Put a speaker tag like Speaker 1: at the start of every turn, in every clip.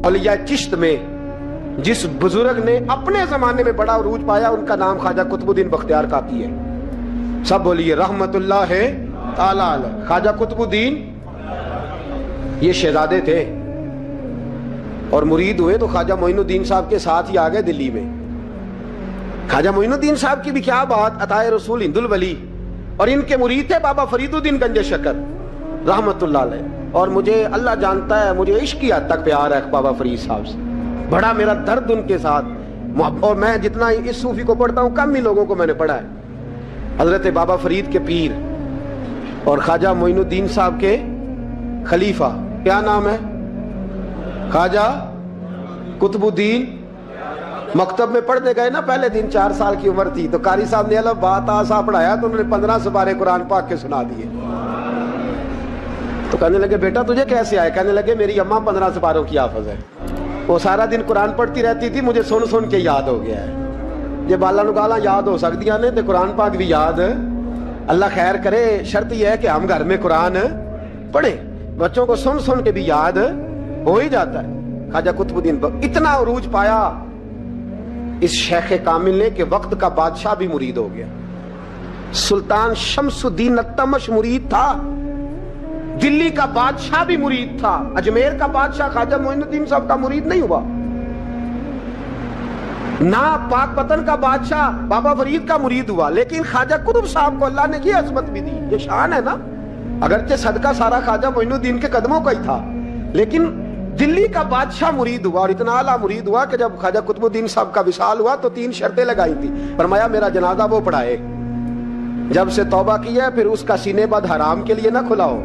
Speaker 1: اولیاء چشت میں جس بزرگ نے اپنے زمانے میں بڑا عروج پایا ان کا نام خواجہ قطب الدین بختیار کاکی ہے. سب بولیے رحمت اللہ تعالی علیہ. خواجہ قطب الدین یہ شہزادے تھے اور مرید ہوئے تو خواجہ معین الدین صاحب کے ساتھ ہی آ گئے دلی میں. خواجہ معین الدین صاحب کی بھی کیا بات، عطائے رسول ہند الولی، اور ان کے مرید تھے بابا فرید الدین گنج شکر رحمت اللہ علیہ. اور مجھے اللہ جانتا ہے مجھے عشق کی حد تک پیار ہے بابا فرید صاحب سے، بڑا میرا درد ان کے ساتھ. اور میں جتنا اس صوفی کو پڑھتا ہوں کم ہی لوگوں کو میں نے پڑھا ہے. حضرت بابا فرید کے پیر اور خواجہ معین الدین صاحب کے خلیفہ کیا نام ہے؟ خواجہ قطب الدین. مکتب میں پڑھنے گئے نا پہلے دن، 4 سال کی عمر تھی، تو قاری صاحب نے الف با تا سا پڑھایا تو انہوں نے 15 سپارے قرآن پاک کے سنا دیے. تو کہنے لگے بیٹا تجھے کیسے آئے؟ کہنے لگے میری اماں 15 سپاروں کی حافظ ہے، وہ سارا دن قرآن پڑھتی رہتی تھی، مجھے سن سن کے یاد ہو گیا ہے. یہ بالا نو گالا یاد ہو سکدیاں نے تے قرآن پاک بھی یاد. اللہ خیر کرے، شرط یہ ہے کہ ہم گھر میں قرآن پڑھیں، بچوں کو سن سن کے بھی یاد ہو ہی جاتا ہے. خواجہ قطب الدین اتنا عروج پایا اس شیخ کامل نے کہ وقت کا بادشاہ بھی مرید ہو گیا. سلطان شمس الدین التمش مرید تھا، دلی کا بادشاہ بھی مرید تھا، اجمیر کا بادشاہ خواجہ معین الدین صاحب کا مرید نہیں ہوا. نہ پاک پتن کا بادشاہ بابا فرید کا مرید ہوا، لیکن خواجہ قطب صاحب کو اللہ نے یہ عظمت بھی دی. یہ شان ہے نا، اگرچہ صدقہ سارا خواجہ معین الدین کے قدموں کا ہی تھا، لیکن دلی کا بادشاہ مرید ہوا، اور اتنا اعلیٰ مرید ہوا کہ جب خواجہ قطب الدین صاحب کا وصال ہوا تو 3 شرطیں لگائی تھی. فرمایا میرا جنازہ وہ پڑھائے، جب سے توبہ کیا پھر اس کا سینے بد حرام کے لیے نہ کھلا ہو،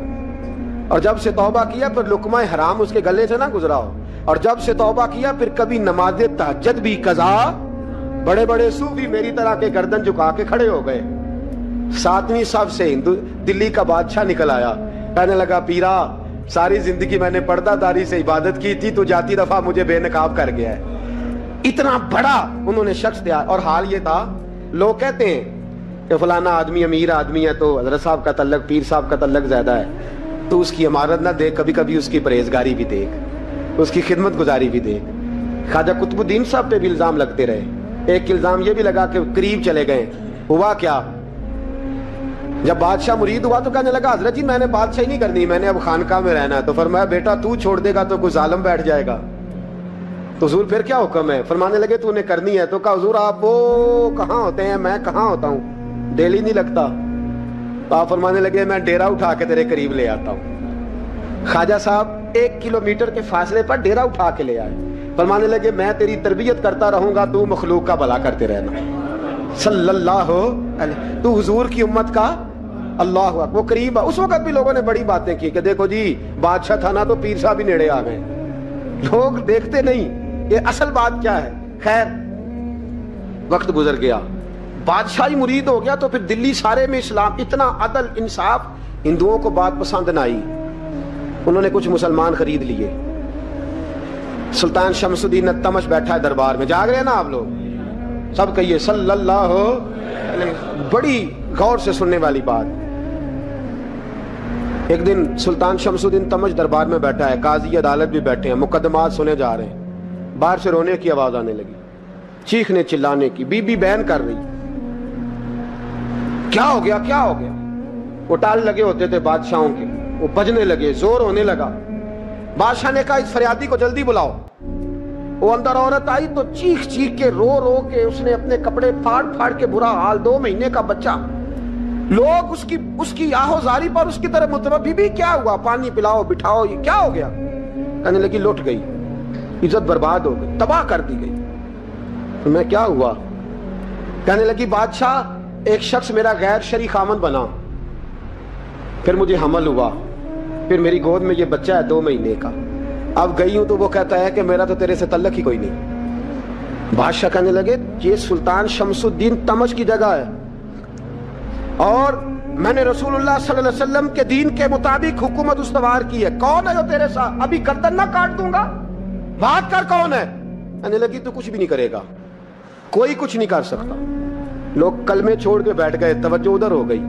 Speaker 1: اور جب سے توبہ کیا پھر لقمہ حرام اس کے گلے سے نہ گزرا ہو، اور جب سے توبہ کیا پھر کبھی نماز تہجد بھی قضا. بڑے بڑے صوفی میری طرح کے گردن جھکا کے کھڑے ہو گئے. 7ویں صف سے دلی کا بادشاہ نکل آیا، کہنے لگا پیرا ساری زندگی میں نے پردہ داری سے عبادت کی تھی، تو جاتی دفعہ مجھے بے نقاب کر گیا ہے. اتنا بڑا انہوں نے شخص دیا. اور حال یہ تھا، لوگ کہتے ہیں کہ فلانا آدمی امیر آدمی ہے تو حضرت صاحب کا تعلق پیر صاحب کا تعلق زیادہ ہے، تو اس کی عمارت نہ دیکھ، کبھی کبھی اس کی پرہیزگاری بھی دیکھ، اس کی خدمت گزاری بھی دیکھ. خواجہ قطب الدین صاحب پہ بھی الزام لگتے رہے. ایک الزام یہ بھی لگا کہ قریب چلے گئے. ہوا کیا، جب بادشاہ مرید ہوا تو کہنے لگا حضرت جی میں نے بادشاہی نہیں کرنی، میں نے اب خانقاہ میں رہنا ہے. تو فرمایا بیٹا تو چھوڑ دے گا تو کوئی ظالم بیٹھ جائے گا. تو حضور پھر کیا حکم ہے؟ فرمانے لگے تو نے کرنی ہے. تو کہا حضور آپ وہ کہاں ہوتے ہیں، میں کہاں ہوتا ہوں، دل ہی نہیں لگتا. تو آپ فرمانے لگے میں ڈیرا اٹھا کے تیرے قریب لے آتا ہوں. خواجہ صاحب 1 کلومیٹر کے فاصلے پر ڈیرا اٹھا کے لے آئے. فرمانے لگے میں تیری تربیت کرتا رہوں گا، تو مخلوق کا بھلا کرتے رہنا. صلی اللہ علیہ، تو حضور کی امت کا اللہ اکبر. وہ قریب. اس وقت بھی لوگوں نے بڑی باتیں کی کہ دیکھو جی بادشاہ تھا نا تو پیر صاحب ہی نیڑے آ گئے. لوگ دیکھتے نہیں یہ اصل بات کیا ہے. خیر وقت گزر گیا، بادشاہی مرید ہو گیا، تو پھر دلی سارے میں اسلام، اتنا عدل انصاف. ہندوؤں کو بات پسند نہ آئی، انہوں نے کچھ مسلمان خرید لیے. سلطان شمس الدین التمش بیٹھا ہے دربار میں. جاگ رہے ہیں نا آپ لوگ؟ سب کہیے صلی اللہ علیہ. بڑی غور سے سننے والی بات. ایک دن سلطان شمس الدین تمش دربار میں بیٹھا ہے، قاضی عدالت بھی بیٹھے ہیں، مقدمات سنے جا رہے ہیں. باہر سے رونے کی آواز آنے لگی، چیخنے چلانے کی. بی بی بیان کر رہی، کیا ہو گیا کیا ہو گیا. وہ ٹال لگے ہوتے تھے بادشاہوں کے، وہ بجنے لگے، زور ہونے لگا. بادشاہ نے کہا اس فریادی کو جلدی بلاؤ. وہ اندر عورت آئی تو چیخ چیخ کے رو رو کے اس نے اپنے کپڑے پھاڑ پھاڑ کے، برا حال، 2 مہینے کا بچہ. لوگ اس کی آہو زاری پر اس کی طرف متوجہ. بھی کیا ہوا، پانی پلاؤ بٹھاؤ، یہ کیا ہو گیا. کہنے لگی لٹ گئی، عزت برباد ہو گئی، تباہ کر دی گئی. میں کیا ہوا؟ کہنے لگی بادشاہ ایک شخص میرا غیر شرعی خامن بنا، پھر مجھے حمل ہوا، پھر میری گود میں یہ بچہ ہے 2 مہینے کا. اب گئی ہوں تو وہ کہتا ہے کہ میرا تو تیرے سے تعلق ہی کوئی نہیں. بادشاہ کہنے لگے یہ سلطان شمس الدین تمش کی جگہ ہے، اور میں نے رسول اللہ صلی اللہ علیہ وسلم کے دین کے مطابق حکومت استوار کی ہے. کون ہے جو تیرے ساتھ؟ ابھی گردن نہ کاٹ دوں گا، بات کر کون ہے. کہنے لگی تو کچھ بھی نہیں کرے گا، کوئی کچھ نہیں کر سکتا. لوگ کلمے چھوڑ کے بیٹھ گئے، توجہ ادھر ہو گئی.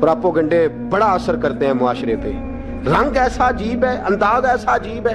Speaker 1: پراپوگنڈے بڑا اثر کرتے ہیں معاشرے پہ. رنگ ایسا عجیب ہے، انداز ایسا عجیب ہے.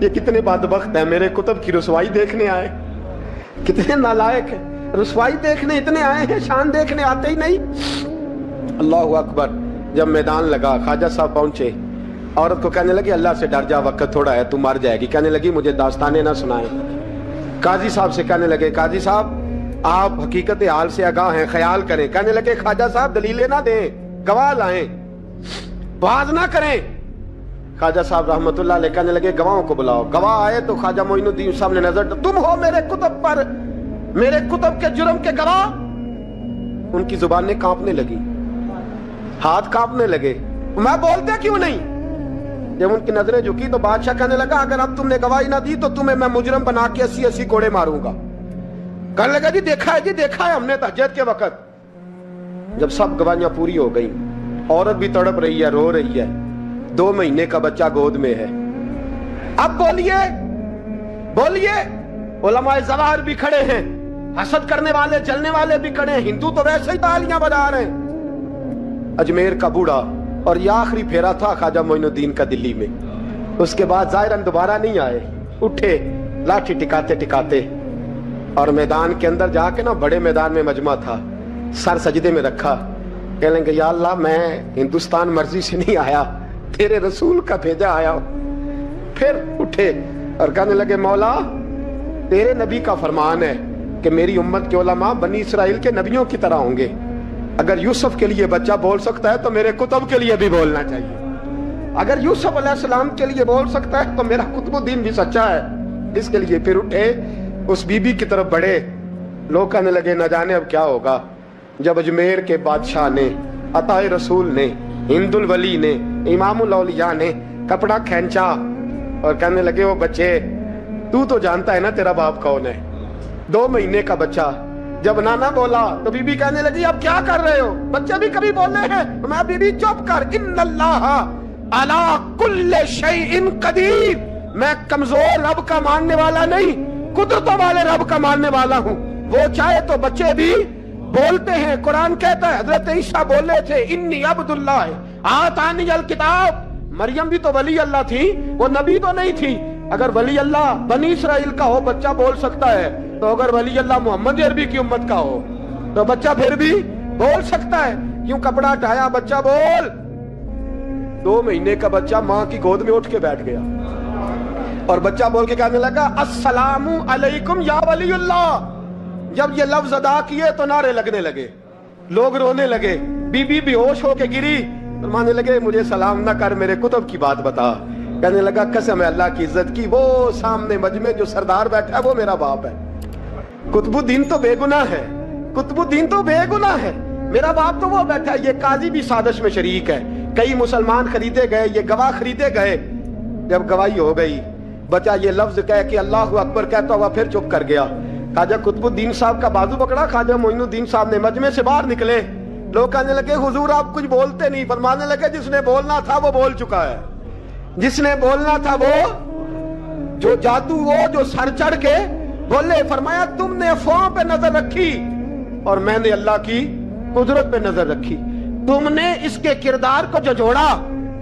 Speaker 1: یہ کتنے بادبخت ہیں، میرے کتب کی رسوائی دیکھنے آئے، کتنے نالائق ہیں، رسوائی دیکھنے اتنے آئے ہیں، شان دیکھنے آتے ہی نہیں۔ اللہ اکبر۔ جب میدان لگا، خواجہ صاحب پہنچے، عورت کو کہنے لگی اللہ سے ڈر جا، وقت تھوڑا ہے، تو مر جائے گی۔ کہنے لگی مجھے داستانیں نہ سنائیں۔ قاضی صاحب سے کہنے لگے قاضی صاحب آپ حقیقت حال سے آگاہ ہیں، خیال کریں۔ کہنے لگے خواجہ صاحب دلیلیں نہ دیں، گواہ لائیں، باز نہ کریں۔ خواجہ صاحب رحمت اللہ علیہ کہنے لگے گواہوں کو بلاؤ۔ گواہ آئے تو خواجہ معین الدین صاحب نے نظر، تم ہو میرے کتب پر، میرے کتب کے جرم کے گواہ؟ ان کی زبانیں کانپنے لگی، ہاتھ کانپنے لگے، میں بولتے کیوں نہیں؟ جب ان کی نظریں جھکی تو بادشاہ کہنے لگا اگر اب تم نے گواہی نہ دی تو تمہیں میں مجرم بنا کے 80 کوڑے ماروں گا۔ کہنے لگا جی دیکھا ہے، جی دیکھا ہے ہم نے تہجد کے وقت۔ جب سب گواہیاں پوری ہو گئی، عورت بھی تڑپ رہی ہے، رو رہی ہے، 2 مہینے کا بچہ گود میں ہے۔ اب بولیے بولیے، علماء ظواہر بھی کھڑے ہیں، حسد کرنے والے جلنے والے بھی کھڑے ہیں، ہندو تو ویسے ہی تالیاں بجا رہے ہیں۔ اجمیر کا بوڑھا، اور یہ آخری پھیرا تھا خواجہ معین الدین کا دلی میں، اس کے بعد ظاہراً دوبارہ نہیں آئے، اٹھے لاٹھی ٹکاتے ٹکاتے اور میدان کے اندر جا کے نا، بڑے میدان میں مجمع تھا، سر سجدے میں رکھا، کہنے لگے یا اللہ میں ہندوستان مرضی سے نہیں آیا، تیرے رسول کا بھیجا آیا ہوں۔ پھر اٹھے اور کہنے لگے مولا تیرے نبی کا فرمان ہے کہ میری امت کے علماء بنی اسرائیل کے نبیوں کی طرح ہوں گے، اگر یوسف کے لیے بچہ بول سکتا ہے تو میرے کتب کے لیے بھی بولنا چاہیے، اگر یوسف علیہ السلام کے لیے بول سکتا ہے تو میرا قطب الدین بھی سچا ہے، اس کے لیے۔ پھر اٹھے، اس بی بی کی طرف بڑھے، لوگ کہنے لگے نہ جانے اب کیا ہوگا۔ جب اجمیر کے بادشاہ نے، عطا رسول نے، ہند الولی نے، امام الاولیاء نے کپڑا کھینچا اور کہنے لگے وہ بچے تو جانتا ہے نا تیرا باپ کون ہے، 2 مہینے کا بچہ۔ جب نانا بولا تو بی بی کہنے لگی اب کیا کر رہے ہو، بچے بھی کبھی بولے ہیں؟ میں بی بی چپ کر، ان اللہ علی کل شیء قدیر، میں کمزور رب کا ماننے والا نہیں، قدرتوں والے رب کا ماننے والا ہوں، وہ چاہے تو بچے بھی بولتے ہیں۔ قرآن کہتا ہے حضرت عیسیٰ بولے تھے انی عبد اللہ آتانی الکتاب، مریم بھی تو ولی اللہ تھی، وہ نبی تو نہیں تھی۔ اگر ولی اللہ بنی اسرائیل کا ہو بچہ بول سکتا ہے، تو اگر ولی اللہ محمد عربی کی امت کا ہو تو بچہ پھر بھی بول سکتا ہے۔ کیوں کپڑا ہٹایا، بچہ بول۔ 2 مہینے کا بچہ ماں کی گود میں اٹھ کے بیٹھ گیا اور بچہ بول کے کہنے لگا السلام علیکم یا ولی اللہ۔ جب یہ لفظ ادا کیے تو نعرے لگنے لگے، لوگ رونے لگے، بی بی بے ہوش ہو کے گری، فرمانے لگے مجھے سلام نہ کر، میرے کتب کی بات بتا۔ کہنے لگا قسم ہے اللہ کی عزت کی، وہ سامنے مجمع جو سردار بیٹھا ہے وہ میرا باپ ہے، قطب الدین تو بے گناہ ہے، قطب الدین تو بے گناہ ہے، میرا باپ تو وہ بیٹھا ہے۔ یہ قاضی بھی سازش میں شریک ہے، کئی مسلمان خریدے گئے، یہ گواہ خریدے گئے۔ جب گواہی ہو گئی، بچہ یہ لفظ کہہ کہ اللہ اکبر کہتا ہوا پھر چپ کر گیا۔ خواجہ قطب الدین صاحب کا بازو پکڑا، خواجہ معین الدین صاحب نے مجمع سے باہر نکلے، لوگ کہنے لگے حضور آپ کچھ بولتے نہیں، فرمانے لگے جس نے بولنا تھا وہ بول چکا ہے، جس نے بولنا تھا وہ، جو جادو وہ جو سر چڑھ کے بولے۔ فرمایا تم نے افواہوں پہ نظر رکھی اور میں نے اللہ کی قدرت پہ نظر رکھی، تم نے اس کے کردار کو جھجھوڑا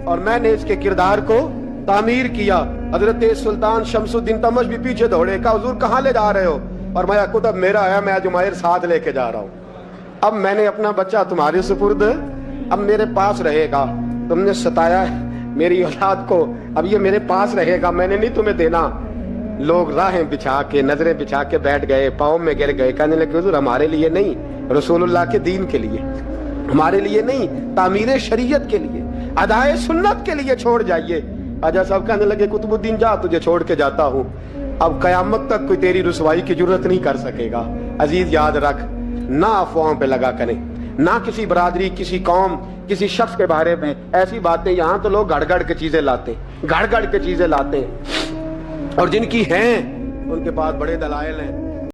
Speaker 1: اور میں نے اس کے کردار کو تعمیر کیا۔ حضرت سلطان شمس الدین تمش بھی پیچھے دوڑے، کہا حضور کہاں لے جا رہے ہو؟ فرمایا کتب میرا ہے، میں جماہیر ساتھ لے کے جا رہا ہوں، اب میں نے اپنا بچہ تمہارے سپرد، اب میرے پاس رہے گا، تم نے ستایا ہے میری اولاد کو، اب یہ میرے پاس رہے گا، میں نے نہیں تمہیں دینا۔ لوگ راہیں بچھا کے، نظریں بچھا کے بیٹھ گئے، پاؤں میں گر گئے، کہنے لگے حضور ہمارے لیے نہیں، رسول اللہ کے دین کے لیے، ہمارے لیے نہیں، تعمیر شریعت کے لیے، ادائے سنت کے لیے چھوڑ جائیے۔ خواجہ صاحب کہنے لگے قطب الدین جا، تجھے چھوڑ کے جاتا ہوں، اب قیامت تک کوئی تیری رسوائی کی جرت نہیں کر سکے گا۔ عزیز یاد رکھ، نہ افواہوں پہ لگا کریں، نہ کسی برادری، کسی قوم، کسی شخص کے بارے میں ایسی باتیں۔ یہاں تو لوگ گڑ گڑ کے چیزیں لاتے ہیں، گڑ گڑ کے چیزیں لاتے ہیں، اور جن کی ہیں ان کے پاس بڑے دلائل ہیں۔